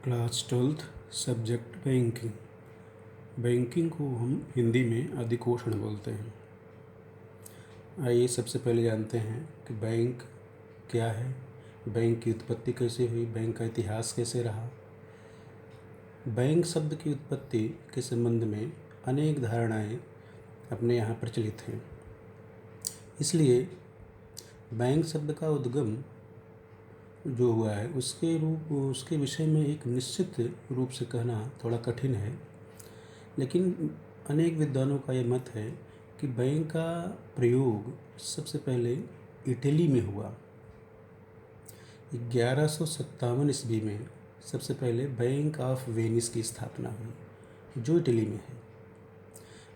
Class 12th subject banking. Banking को हम हिंदी में अधिकोषण बोलते हैं। आइए सबसे पहले जानते हैं कि बैंक क्या है, बैंक की उत्पत्ति कैसे हुई, बैंक का इतिहास कैसे रहा। बैंक शब्द की उत्पत्ति के संबंध में अनेक धारणाएं अपने यहाँ प्रचलित हैं। इसलिए बैंक शब्द का उद्गम जो हुआ है उसके विषय में एक निश्चित रूप से कहना थोड़ा कठिन है, लेकिन अनेक विद्वानों का यह मत है कि बैंक का प्रयोग सबसे पहले इटली में हुआ। 1157 ईस्वी में सबसे पहले बैंक ऑफ वेनिस की स्थापना हुई, जो इटली में है।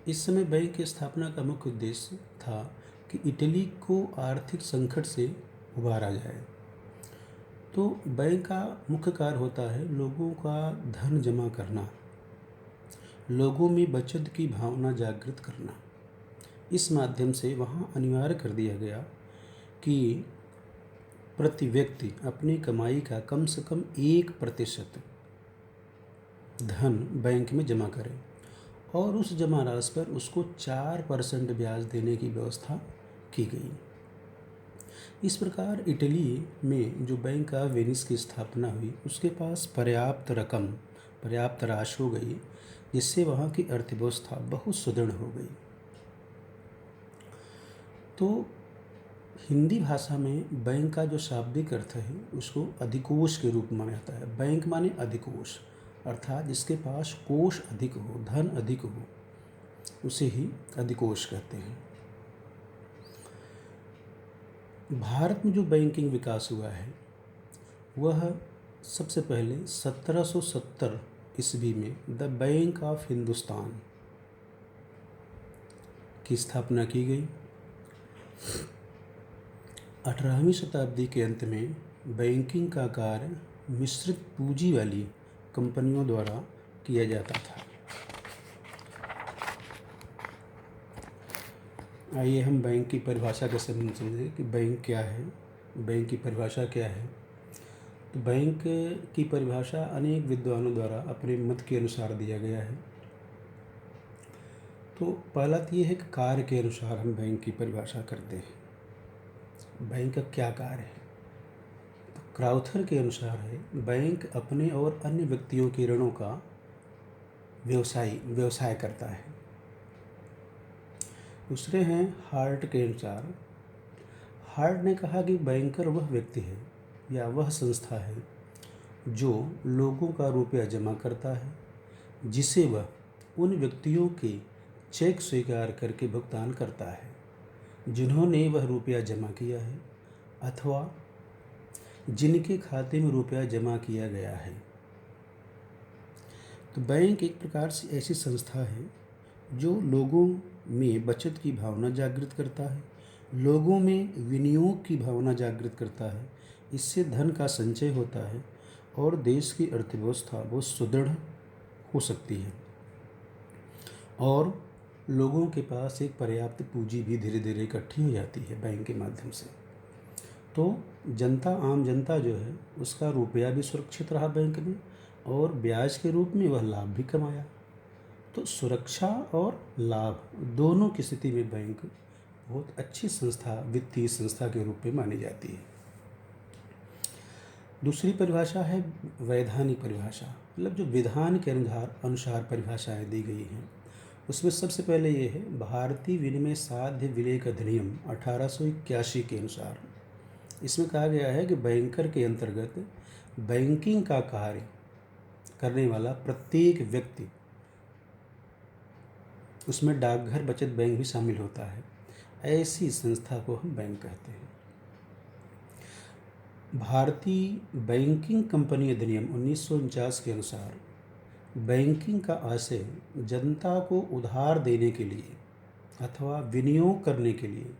इस समय बैंक की स्थापना का मुख्य उद्देश्य था कि इटली को आर्थिक संकट से उबारा जाए। तो बैंक का मुख्य कार्य होता है लोगों का धन जमा करना, लोगों में बचत की भावना जागृत करना। इस माध्यम से वहाँ अनिवार्य कर दिया गया कि प्रति व्यक्ति अपनी कमाई का कम से कम 1% धन बैंक में जमा करे और उस जमा राशि पर उसको 4% ब्याज देने की व्यवस्था की गई। इस प्रकार इटली में जो बैंक ऑफ वेनिस की स्थापना हुई, उसके पास पर्याप्त राशि हो गई, जिससे वहाँ की अर्थव्यवस्था बहुत सुदृढ़ हो गई। तो हिंदी भाषा में बैंक का जो शाब्दिक अर्थ है उसको अधिकोष के रूप में माना जाता है। बैंक माने अधिकोष, अर्थात जिसके पास कोष अधिक हो, धन अधिक हो, उसे ही अधिकोष कहते हैं। भारत में जो बैंकिंग विकास हुआ है वह सबसे पहले 1770 ईस्वी में द बैंक ऑफ हिंदुस्तान की स्थापना की गई। 18वीं शताब्दी के अंत में बैंकिंग का कार्य मिश्रित पूंजी वाली कंपनियों द्वारा किया जाता था। आइए हम बैंक की परिभाषा के संबंध समझें कि बैंक क्या है, बैंक की परिभाषा क्या है। तो बैंक की परिभाषा अनेक विद्वानों द्वारा अपने मत के अनुसार दिया गया है। तो पहला तो ये है कि कार्य के अनुसार हम बैंक की परिभाषा करते हैं। बैंक का क्या कार्य है? तो क्राउथर के अनुसार है, बैंक अपने और अन्य व्यक्तियों के ऋणों का व्यवसाय करता है। दूसरे हैं हार्ट के अनुसार। हार्ट ने कहा कि बैंकर वह व्यक्ति है या वह संस्था है जो लोगों का रुपया जमा करता है, जिसे वह उन व्यक्तियों के चेक स्वीकार करके भुगतान करता है जिन्होंने वह रुपया जमा किया है अथवा जिनके खाते में रुपया जमा किया गया है। तो बैंक एक प्रकार से ऐसी संस्था है जो लोगों में बचत की भावना जागृत करता है, लोगों में विनियोग की भावना जागृत करता है। इससे धन का संचय होता है और देश की अर्थव्यवस्था बहुत सुदृढ़ हो सकती है और लोगों के पास एक पर्याप्त पूंजी भी धीरे धीरे इकट्ठी हो जाती है बैंक के माध्यम से। तो आम जनता जो है उसका रुपया भी सुरक्षित रहा बैंक में और ब्याज के रूप में वह लाभ भी कमाया। तो सुरक्षा और लाभ दोनों की स्थिति में बैंक बहुत अच्छी संस्था, वित्तीय संस्था के रूप में मानी जाती है। दूसरी परिभाषा है वैधानिक परिभाषा, मतलब जो विधान के अनुसार परिभाषाएं दी गई हैं। उसमें सबसे पहले ये है भारतीय विनिमय साध्य विलेख अधिनियम 1881 के अनुसार। इसमें कहा गया है कि बैंकर के अंतर्गत बैंकिंग का कार्य करने वाला प्रत्येक व्यक्ति, उसमें डाकघर बचत बैंक भी शामिल होता है, ऐसी संस्था को हम बैंक कहते हैं। भारतीय बैंकिंग कंपनी अधिनियम 1949 के अनुसार बैंकिंग का आशय जनता को उधार देने के लिए अथवा विनियोग करने के लिए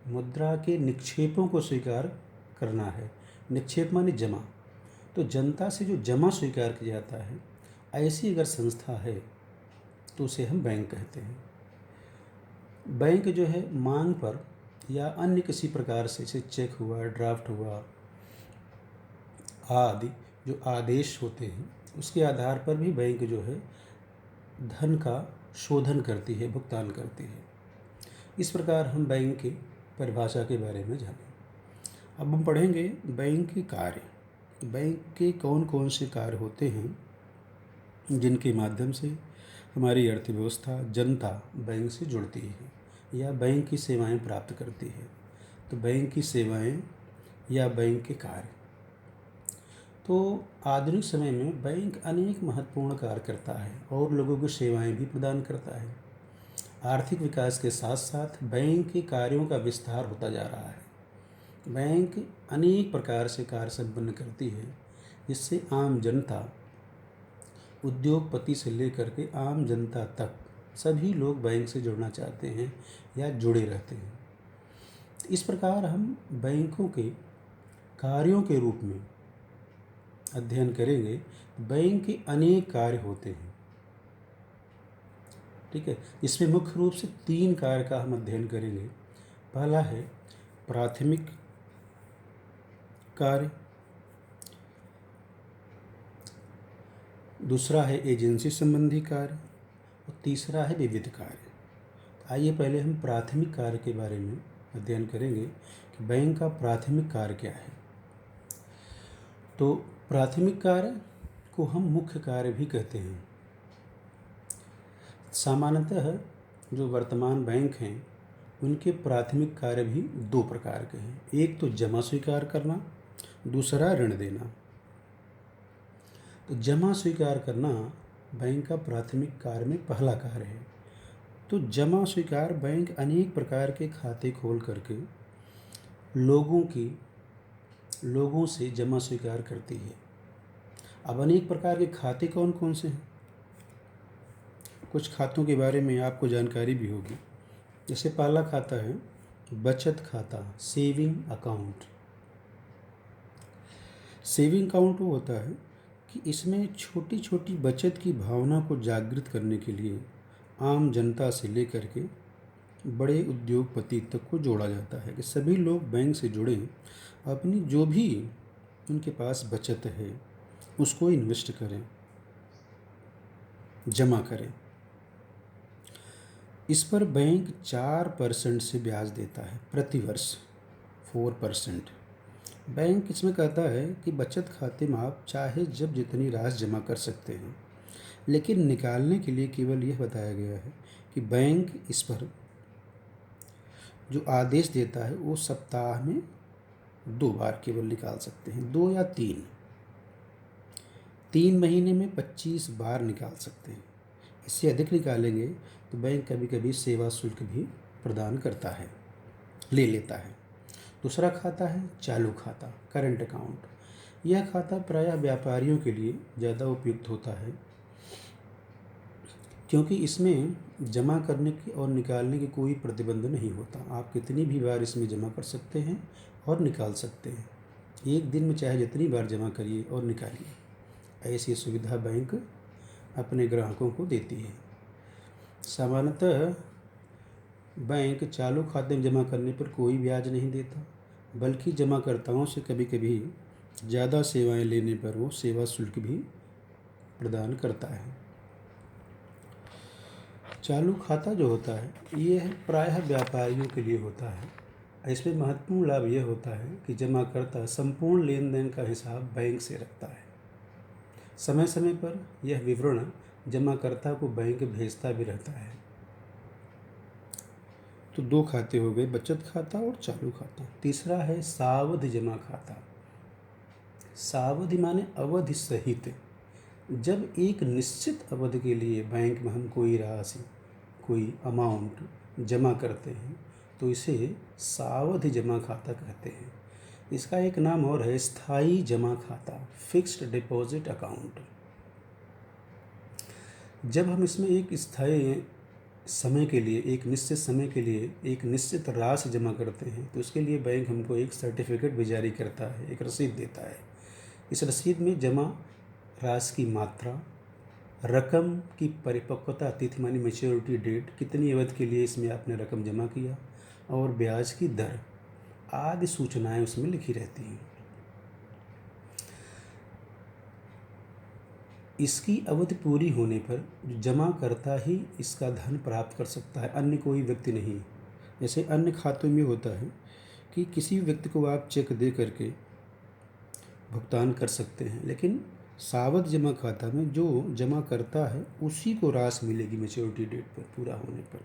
मुद्रा के निक्षेपों को स्वीकार करना है। निक्षेप माने जमा। तो जनता से जो जमा स्वीकार किया जाता है, ऐसी अगर संस्था है तो उसे हम बैंक कहते हैं। बैंक जो है मांग पर या अन्य किसी प्रकार से, जैसे चेक हुआ, ड्राफ्ट हुआ आदि जो आदेश होते हैं, उसके आधार पर भी बैंक जो है धन का शोधन करती है, भुगतान करती है। इस प्रकार हम बैंक की परिभाषा के बारे में जाने। अब हम पढ़ेंगे बैंक के कार्य। बैंक के कौन कौन से कार्य होते हैं जिनके माध्यम से हमारी अर्थव्यवस्था, जनता बैंक से जुड़ती है या बैंक की सेवाएं प्राप्त करती है। तो बैंक की सेवाएं या बैंक के कार्य। तो आधुनिक समय में बैंक अनेक महत्वपूर्ण कार्य करता है और लोगों को सेवाएं भी प्रदान करता है। आर्थिक विकास के साथ साथ बैंक के कार्यों का विस्तार होता जा रहा है। बैंक अनेक प्रकार से कार्य संपन्न करती है जिससे आम जनता, उद्योगपति से लेकर के आम जनता तक सभी लोग बैंक से जुड़ना चाहते हैं या जुड़े रहते हैं। इस प्रकार हम बैंकों के कार्यों के रूप में अध्ययन करेंगे। बैंक के अनेक कार्य होते हैं, ठीक है। इसमें मुख्य रूप से 3 कार्य का हम अध्ययन करेंगे। पहला है प्राथमिक कार्य, दूसरा है एजेंसी संबंधी कार्य और तीसरा है विविध कार्य। आइए पहले हम प्राथमिक कार्य के बारे में अध्ययन करेंगे कि बैंक का प्राथमिक कार्य क्या है। तो प्राथमिक कार्य को हम मुख्य कार्य भी कहते हैं। सामान्यतः जो वर्तमान बैंक हैं उनके प्राथमिक कार्य भी 2 प्रकार के हैं। एक तो जमा स्वीकार करना, दूसरा ऋण देना। तो जमा स्वीकार करना बैंक का प्राथमिक कार्य में पहला कार्य है। तो जमा स्वीकार बैंक अनेक प्रकार के खाते खोल करके लोगों से जमा स्वीकार करती है। अब अनेक प्रकार के खाते कौन कौन से हैं? कुछ खातों के बारे में आपको जानकारी भी होगी। जैसे पहला खाता है बचत खाता, सेविंग अकाउंट। सेविंग अकाउंट वो होता है कि इसमें छोटी छोटी बचत की भावना को जागृत करने के लिए आम जनता से लेकर के बड़े उद्योगपति तक को जोड़ा जाता है कि सभी लोग बैंक से जुड़ें, अपनी जो भी उनके पास बचत है उसको इन्वेस्ट करें, जमा करें। इस पर बैंक 4% से ब्याज देता है प्रति वर्ष, 4%। बैंक इसमें कहता है कि बचत खाते में आप चाहे जब जितनी राशि जमा कर सकते हैं, लेकिन निकालने के लिए केवल यह बताया गया है कि बैंक इस पर जो आदेश देता है वो सप्ताह में 2 बार केवल निकाल सकते हैं, 2 या 3 महीने में 25 बार निकाल सकते हैं। इससे अधिक निकालेंगे तो बैंक कभी कभी सेवा शुल्क भी प्रदान करता है, ले लेता है। दूसरा खाता है चालू खाता, करंट अकाउंट। यह खाता प्रायः व्यापारियों के लिए ज़्यादा उपयुक्त होता है क्योंकि इसमें जमा करने की और निकालने की कोई प्रतिबंध नहीं होता। आप कितनी भी बार इसमें जमा कर सकते हैं और निकाल सकते हैं। एक दिन में चाहे जितनी बार जमा करिए और निकालिए, ऐसी सुविधा बैंक अपने ग्राहकों को देती है। सामान्यतः बैंक चालू खाते में जमा करने पर कोई ब्याज नहीं देता, बल्कि जमाकर्ताओं से कभी कभी ज़्यादा सेवाएं लेने पर वो सेवा शुल्क भी प्रदान करता है। चालू खाता जो होता है ये प्रायः व्यापारियों के लिए होता है। इसमें महत्वपूर्ण लाभ यह होता है कि जमाकर्ता संपूर्ण लेन देन का हिसाब बैंक से रखता है। समय समय पर यह विवरण जमाकर्ता को बैंक भेजता भी रहता है। तो 2 खाते हो गए, बचत खाता और चालू खाता। तीसरा है सावधि जमा खाता। सावधि माने अवधि सहित। जब एक निश्चित अवधि के लिए बैंक में हम कोई राशि, कोई अमाउंट जमा करते हैं तो इसे सावधि जमा खाता कहते हैं। इसका एक नाम और है स्थायी जमा खाता, फिक्स्ड डिपॉजिट अकाउंट। जब हम इसमें एक स्थायी समय के लिए, एक निश्चित समय के लिए एक निश्चित राशि जमा करते हैं तो उसके लिए बैंक हमको एक सर्टिफिकेट भी जारी करता है, एक रसीद देता है। इस रसीद में जमा राशि की मात्रा, रकम की परिपक्वता तिथि मानी मैच्योरिटी डेट, कितनी अवधि के लिए इसमें आपने रकम जमा किया और ब्याज की दर आदि सूचनाएं उसमें लिखी रहती हैं। इसकी अवधि पूरी होने पर जो जमाकर्ता ही इसका धन प्राप्त कर सकता है, अन्य कोई व्यक्ति नहीं। जैसे अन्य खातों में होता है कि किसी व्यक्ति को आप चेक दे करके भुगतान कर सकते हैं, लेकिन सावधि जमा खाता में जो जमा करता है उसी को राशि मिलेगी मैच्योरिटी डेट पर पूरा होने पर।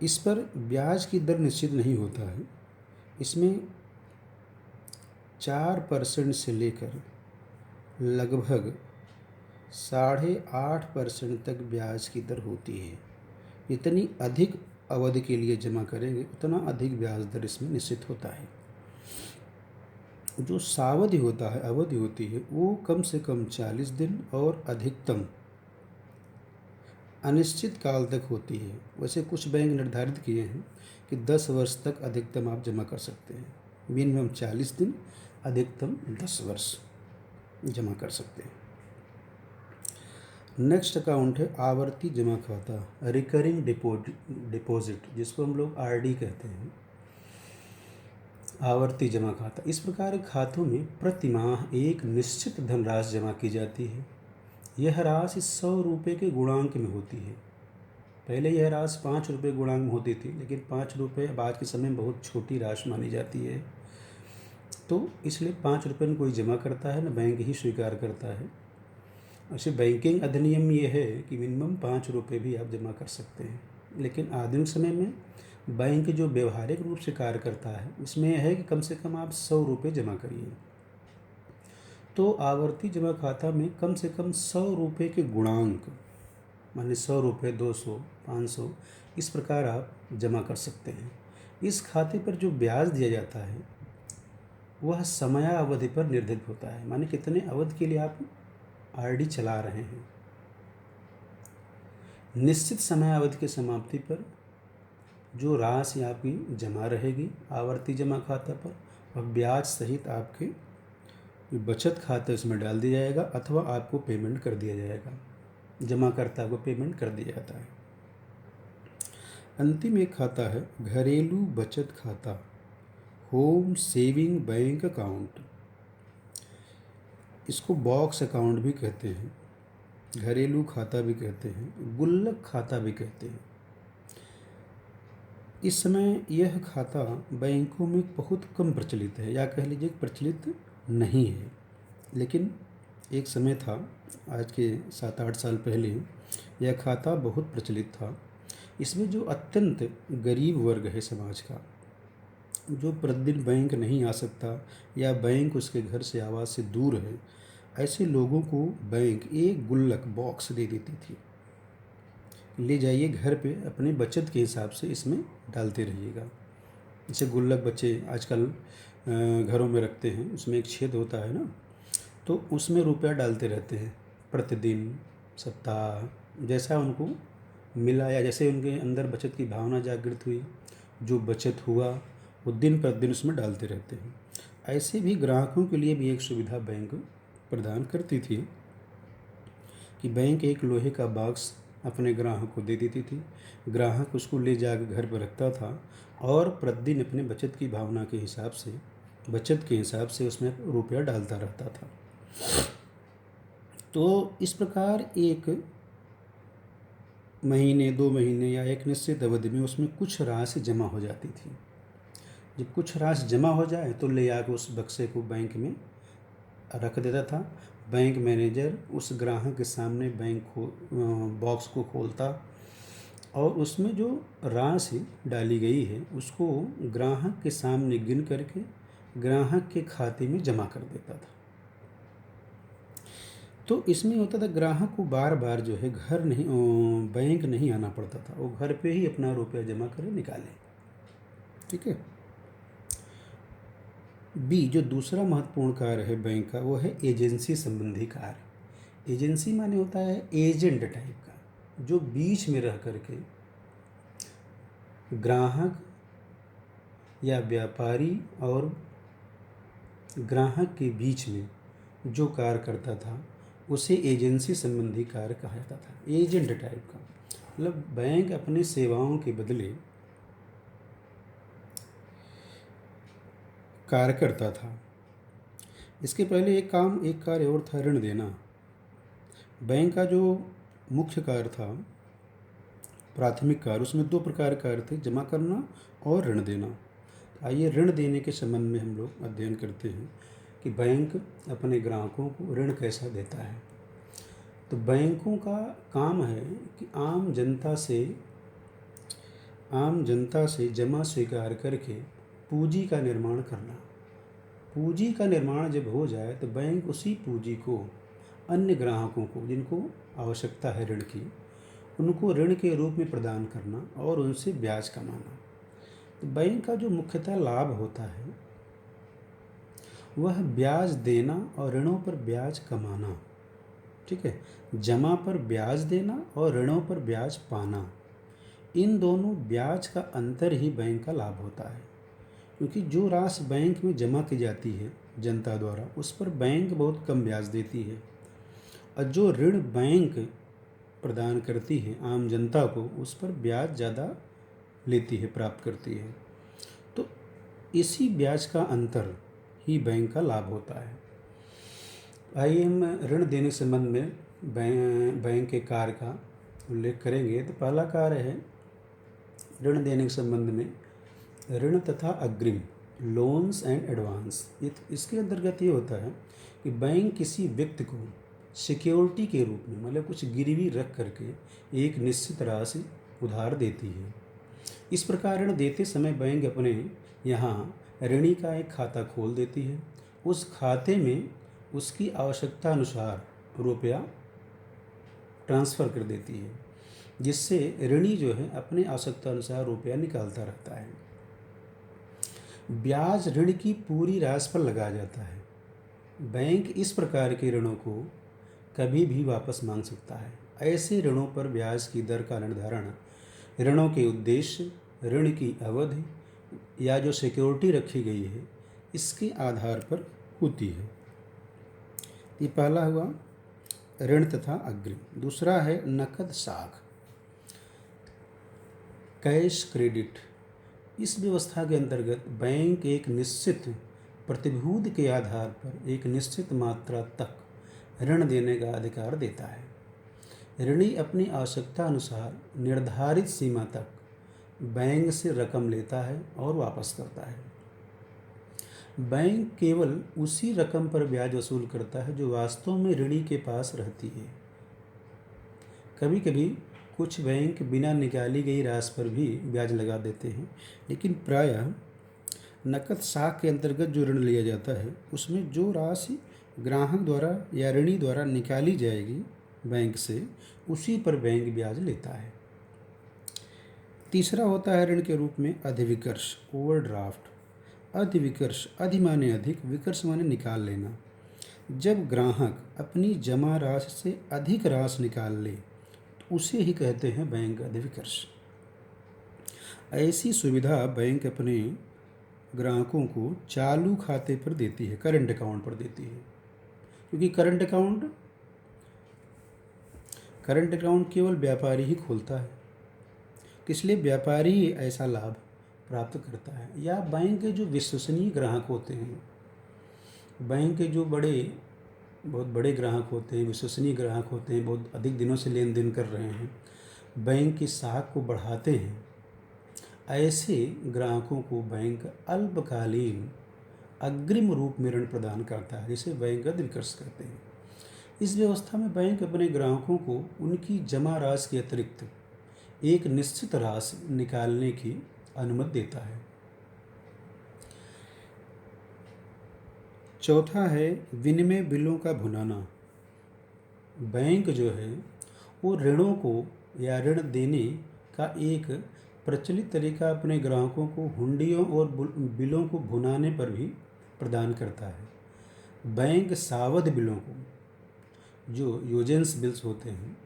इस पर ब्याज की दर निश्चित नहीं होता है। इसमें 4% से लेकर लगभग 8.5% तक ब्याज की दर होती है। जितनी अधिक अवधि के लिए जमा करेंगे उतना अधिक ब्याज दर इसमें निश्चित होता है। जो सावधि होता है, अवधि होती है, वो कम से कम 40 दिन और अधिकतम अनिश्चित काल तक होती है। वैसे कुछ बैंक निर्धारित किए हैं कि 10 वर्ष तक अधिकतम आप जमा कर सकते हैं। मिनिमम 40 दिन, अधिकतम 10 वर्ष जमा कर सकते हैं। नेक्स्ट अकाउंट है आवर्ती जमा खाता, रिकरिंग डिपॉजिट, जिसको हम लोग आरडी कहते हैं। आवर्ती जमा खाता, इस प्रकार के खातों में प्रति माह एक निश्चित धनराशि जमा की जाती है। यह राशि 100 रुपये के गुणांक में होती है। पहले यह राशि 5 रुपये गुणांक में होती थी, लेकिन 5 रुपये अब आज के समय में बहुत छोटी राशि मानी जाती है, तो इसलिए 5 रुपये में कोई जमा करता है न बैंक ही स्वीकार करता है। वैसे बैंकिंग अधिनियम ये है कि मिनिमम 5 रुपये भी आप जमा कर सकते हैं, लेकिन आधुनिक समय में बैंक जो व्यवहारिक रूप से कार्य करता है उसमें यह है कि कम से कम आप 100 रुपये जमा करिए। तो आवर्ती जमा खाता में कम से कम 100 रुपये के गुणांक, माने 100 रुपये, 200, 500, इस प्रकार आप जमा कर सकते हैं। इस खाते पर जो ब्याज दिया जाता है वह समयावधि पर निर्धारित होता है, माने कितने अवधि के लिए आप आरडी चला रहे हैं। निश्चित समयावधि की समाप्ति पर जो राशि आपकी जमा रहेगी आवर्ती जमा खाता पर, वह ब्याज सहित आपके बचत खाते उसमें डाल दिया जाएगा अथवा आपको पेमेंट कर दिया जाएगा, जमाकर्ता को पेमेंट कर दिया जाता है। अंतिम एक खाता है घरेलू बचत खाता, होम सेविंग बैंक अकाउंट। इसको बॉक्स अकाउंट भी कहते हैं, घरेलू खाता भी कहते हैं, गुल्लक खाता भी कहते हैं। इस समय यह खाता बैंकों में बहुत कम प्रचलित है, या कह लीजिए प्रचलित नहीं है, लेकिन एक समय था, आज के 7-8 साल पहले यह खाता बहुत प्रचलित था। इसमें जो अत्यंत गरीब वर्ग है समाज का, जो प्रतिदिन बैंक नहीं आ सकता या बैंक उसके घर से आवास से दूर है, ऐसे लोगों को बैंक एक गुल्लक बॉक्स दे देती थी, ले जाइए घर पे, अपने बचत के हिसाब से इसमें डालते रहिएगा। जैसे गुल्लक बच्चे आजकल घरों में रखते हैं, उसमें एक छेद होता है ना, तो उसमें रुपया डालते रहते हैं प्रतिदिन, सप्ताह, जैसा उनको मिला या जैसे उनके अंदर बचत की भावना जागृत हुई, जो बचत हुआ वो दिन प्रतिदिन उसमें डालते रहते हैं। ऐसे भी ग्राहकों के लिए भी एक सुविधा बैंक प्रदान करती थी कि बैंक एक लोहे का बॉक्स अपने ग्राहक को दे देती थी। ग्राहक उसको ले जाकर घर पर रखता था और प्रतिदिन अपने बचत की भावना के हिसाब से, बचत के हिसाब से उसमें रुपया डालता रहता था। तो इस प्रकार एक महीने, 2 महीने या एक निश्चित अवधि में उसमें कुछ राशि जमा हो जाती थी। जब कुछ राशि जमा हो जाए तो ले आकर उस बक्से को बैंक में रख देता था। बैंक मैनेजर उस ग्राहक के सामने बॉक्स को खोलता और उसमें जो राशि डाली गई है उसको ग्राहक के सामने गिन करके ग्राहक के खाते में जमा कर देता था। तो इसमें होता था ग्राहक को बार बार जो है बैंक नहीं आना पड़ता था, वो घर पे ही अपना रुपया जमा करे निकाले। ठीक है। बी, जो दूसरा महत्वपूर्ण कार्य है बैंक का, वो है एजेंसी संबंधी कार्य। एजेंसी माने होता है एजेंट टाइप का, जो बीच में रह करके ग्राहक या व्यापारी और ग्राहक के बीच में जो कार्य करता था उसे एजेंसी संबंधी कार्य कहा जाता था। एजेंट टाइप का मतलब बैंक अपनी सेवाओं के बदले कार्य करता था। इसके पहले एक कार्य और था, ऋण देना। बैंक का जो मुख्य कार्य था, प्राथमिक कार्य, उसमें दो प्रकार के कार्य थे, जमा करना और ऋण देना। आइए ऋण देने के संबंध में हम लोग अध्ययन करते हैं कि बैंक अपने ग्राहकों को ऋण कैसा देता है। तो बैंकों का काम है कि आम जनता से जमा स्वीकार करके पूंजी का निर्माण करना। पूंजी का निर्माण जब हो जाए तो बैंक उसी पूंजी को अन्य ग्राहकों को, जिनको आवश्यकता है ऋण की, उनको ऋण के रूप में प्रदान करना और उनसे ब्याज कमाना। तो बैंक का जो मुख्यतः लाभ होता है वह ब्याज देना और ऋणों पर ब्याज कमाना। ठीक है, जमा पर ब्याज देना और ऋणों पर ब्याज पाना, इन दोनों ब्याज का अंतर ही बैंक का लाभ होता है। क्योंकि जो राशि बैंक में जमा की जाती है जनता द्वारा, उस पर बैंक बहुत कम ब्याज देती है, और जो ऋण बैंक प्रदान करती है आम जनता को, उस पर ब्याज ज़्यादा लेती है, प्राप्त करती है। तो इसी ब्याज का अंतर ही बैंक का लाभ होता है। आइए हम ऋण देने के संबंध में बैंक के कार्य का उल्लेख करेंगे। तो पहला कार्य है ऋण देने के संबंध में ऋण तथा अग्रिम, लोन्स एंड एडवांस। इसके अंतर्गत ये होता है कि बैंक किसी व्यक्ति को सिक्योरिटी के रूप में, मतलब कुछ गिरवी रख करके एक निश्चित राशि उधार देती है। इस प्रकार ऋण देते समय बैंक अपने यहाँ ऋणी का एक खाता खोल देती है। उस खाते में उसकी आवश्यकता अनुसार रुपया ट्रांसफ़र कर देती है, जिससे ऋणी जो है अपनी आवश्यकता अनुसार रुपया निकालता रहता है। ब्याज ऋण की पूरी राशि पर लगाया जाता है। बैंक इस प्रकार के ऋणों को कभी भी वापस मांग सकता है। ऐसे ऋणों पर ब्याज की दर का निर्धारण ऋणों के उद्देश्य, ऋण की अवधि या जो सिक्योरिटी रखी गई है, इसके आधार पर होती है। ये पहला हुआ ऋण तथा अग्रिम। दूसरा है नकद साख, कैश क्रेडिट। इस व्यवस्था के अंतर्गत बैंक एक निश्चित प्रतिभूति के आधार पर एक निश्चित मात्रा तक ऋण देने का अधिकार देता है। ऋणी अपनी आवश्यकता अनुसार निर्धारित सीमा तक बैंक से रकम लेता है और वापस करता है। बैंक केवल उसी रकम पर ब्याज वसूल करता है जो वास्तव में ऋणी के पास रहती है। कभी कभी कुछ बैंक बिना निकाली गई राशि पर भी ब्याज लगा देते हैं, लेकिन प्रायः नकद साख के अंतर्गत जो ऋण लिया जाता है, उसमें जो राशि ग्राहक द्वारा या ऋणी द्वारा निकाली जाएगी बैंक से, उसी पर बैंक ब्याज लेता है। तीसरा होता है ऋण के रूप में अधिविकर्ष, ओवरड्राफ्ट। अधिविकर्ष, अधि माने अधिक, विकर्ष माने निकाल लेना। जब ग्राहक अपनी जमा राशि से अधिक राशि निकाल ले तो उसे ही कहते हैं बैंक अधिविकर्ष। ऐसी सुविधा बैंक अपने ग्राहकों को चालू खाते पर देती है, करंट अकाउंट पर देती है। क्योंकि करंट अकाउंट केवल व्यापारी ही खोलता है, इसलिए व्यापारी ही ऐसा लाभ प्राप्त करता है। या बैंक के जो विश्वसनीय ग्राहक होते हैं, बैंक के जो बहुत बड़े ग्राहक होते हैं, विश्वसनीय ग्राहक होते हैं, बहुत अधिक दिनों से लेन देन कर रहे हैं, बैंक की साख को बढ़ाते हैं, ऐसे ग्राहकों को बैंक अल्पकालीन अग्रिम रूप में ऋण प्रदान करता है, जिसे बैंक अधिविकर्ष कहते हैं। इस व्यवस्था में बैंक अपने ग्राहकों को उनकी जमा राशि के अतिरिक्त एक निश्चित राशि निकालने की अनुमति देता है। चौथा है विनिमय बिलों का भुनाना। बैंक जो है वो ऋणों को या ऋण देने का एक प्रचलित तरीका अपने ग्राहकों को हुंडियों और बिलों को भुनाने पर भी प्रदान करता है। बैंक सावधि बिलों को, जो यूजेंस बिल्स होते हैं,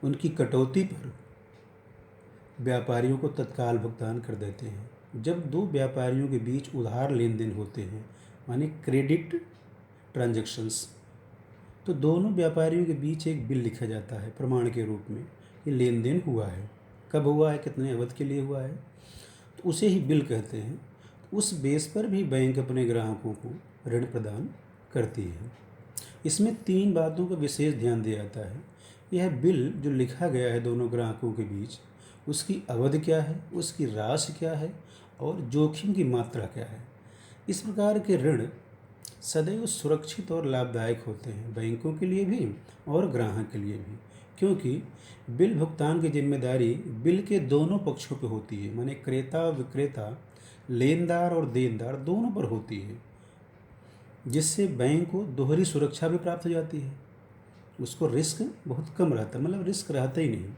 उनकी कटौती पर व्यापारियों को तत्काल भुगतान कर देते हैं। जब दो व्यापारियों के बीच उधार लेन देन होते हैं, माने क्रेडिट ट्रांजैक्शंस, तो दोनों व्यापारियों के बीच एक बिल लिखा जाता है प्रमाण के रूप में कि लेन देन हुआ है, कब हुआ है, कितने अवधि के लिए हुआ है, तो उसे ही बिल कहते हैं। उस बेस पर भी बैंक अपने ग्राहकों को ऋण प्रदान करती है। इसमें 3 बातों का विशेष ध्यान दिया जाता है। यह बिल जो लिखा गया है दोनों ग्राहकों के बीच, उसकी अवधि क्या है, उसकी राशि क्या है और जोखिम की मात्रा क्या है। इस प्रकार के ऋण सदैव सुरक्षित और लाभदायक होते हैं, बैंकों के लिए भी और ग्राहक के लिए भी, क्योंकि बिल भुगतान की जिम्मेदारी बिल के दोनों पक्षों पर होती है, माने क्रेता विक्रेता, लेनदार और देनदार दोनों पर होती है, जिससे बैंक को दोहरी सुरक्षा भी प्राप्त हो जाती है। उसको रिस्क बहुत कम रहता है, मतलब रिस्क रहता ही नहीं।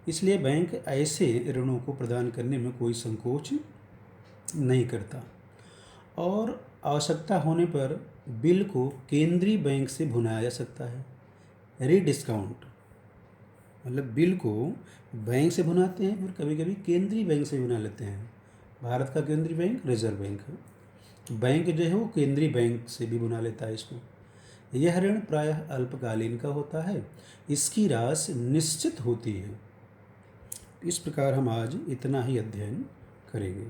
इसलिए बैंक ऐसे ऋणों को प्रदान करने में कोई संकोच नहीं करता और आवश्यकता होने पर बिल को केंद्रीय बैंक से भुनाया जा सकता है। रीडिस्काउंट मतलब बिल को बैंक से भुनाते हैं, फिर कभी कभी केंद्रीय बैंक से भुना लेते हैं। भारत का केंद्रीय बैंक रिजर्व बैंक है। बैंक जो है वो केंद्रीय बैंक से भी भुना लेता है इसको। यह ऋण प्रायः अल्पकालीन का होता है, इसकी राशि निश्चित होती है। इस प्रकार हम आज इतना ही अध्ययन करेंगे।